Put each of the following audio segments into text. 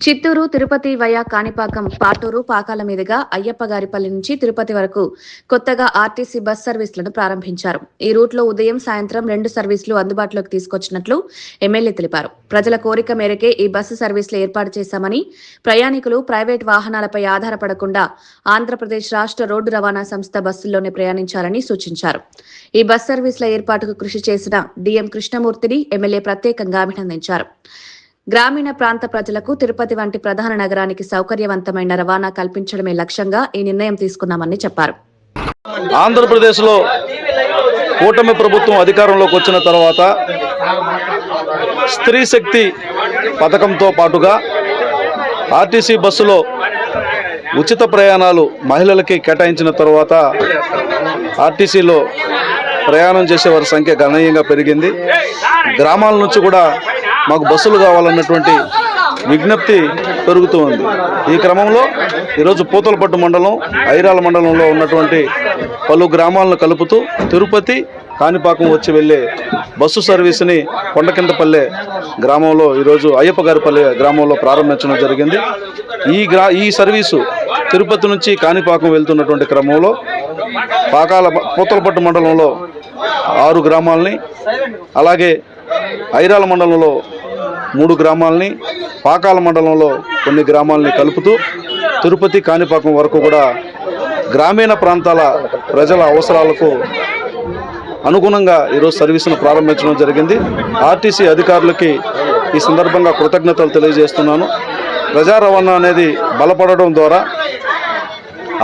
Chittoor Tirupati via Kanipakam Paturu Pakala మీదుగా అయ్యప్పగారిపల్లి నుంచి తిరుపతి వరకు కొత్తగా ఆర్టీసీ బస్ సర్వీసులను ప్రారంభించారు. ఈ రూట్లో ఉదయం సాయంత్రం 2 సర్వీసులు అందుబాటులోకి తీసుకొచ్చినట్లు ఎమ్మెల్యే తెలిపారు. ప్రజల కోరిక మేరకే ఈ బస్సు సర్వీసులు ఏర్పాటు చేశామని, ప్రయాణికులు ప్రైవేట్ వాహనాలపై ఆధారపడకుండా ఆంధ్రప్రదేశ్ రాష్ట్ర రోడ్డు రవాణా సంస్థ బస్సుల్లోనే ప్రయాణించాలని సూచించారు. ఈ బస్ సర్వీసుల ఏర్పాటుకు కృషి చేసిన డిఎం కృష్ణమూర్తిని ఎమ్మెల్యే ప్రత్యేకంగా అభినందించారు. గ్రామీణ ప్రాంత ప్రజలకు తిరుపతి వంటి ప్రధాన నగరానికి సౌకర్యవంతమైన రవాణా కల్పించడమే లక్ష్యంగా ఈ నిర్ణయం తీసుకున్నామని చెప్పారు. ఆంధ్రప్రదేశ్లో కూటమి ప్రభుత్వం అధికారంలోకి వచ్చిన తర్వాత స్త్రీ శక్తి పథకంతో పాటుగా ఆర్టీసీ బస్సులో ఉచిత ప్రయాణాలు మహిళలకి కేటాయించిన తర్వాత ఆర్టీసీలో ప్రయాణం చేసే వారి సంఖ్య గణనీయంగా పెరిగింది. గ్రామాల నుంచి కూడా మాకు బస్సులు కావాలన్నటువంటి విజ్ఞప్తి పెరుగుతూ ఉంది. ఈ క్రమంలో ఈరోజు పూతలపట్టు మండలం, ఐరాల మండలంలో ఉన్నటువంటి పలు గ్రామాలను కలుపుతూ తిరుపతి, కాణిపాకం వచ్చి వెళ్ళే బస్సు సర్వీసుని కొండకిందపల్లె గ్రామంలో ఈరోజు అయ్యప్పగారిపల్లి గ్రామంలో ప్రారంభించడం జరిగింది. ఈ సర్వీసు తిరుపతి నుంచి కాణిపాకం వెళ్తున్నటువంటి క్రమంలో పూతలపట్టు మండలంలో 6 గ్రామాలని, అలాగే ఐరాల మండలంలో 3 గ్రామాలని, పాకాల మండలంలో కొన్ని గ్రామాలని కలుపుతూ తిరుపతి, కాణిపాకం వరకు కూడా గ్రామీణ ప్రాంతాల ప్రజల అవసరాలకు అనుగుణంగా ఈరోజు సర్వీసును ప్రారంభించడం జరిగింది. ఆర్టీసీ అధికారులకి ఈ సందర్భంగా కృతజ్ఞతలు తెలియజేస్తున్నాను. ప్రజా రవాణా అనేది బలపడడం ద్వారా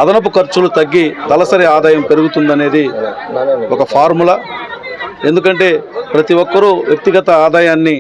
అదనపు ఖర్చులు తగ్గి తలసరి ఆదాయం పెరుగుతుందనేది ఒక ఫార్ములా. ఎందుకంటే ప్రతి ఒక్కరూ వ్యక్తిగత ఆదాయాన్ని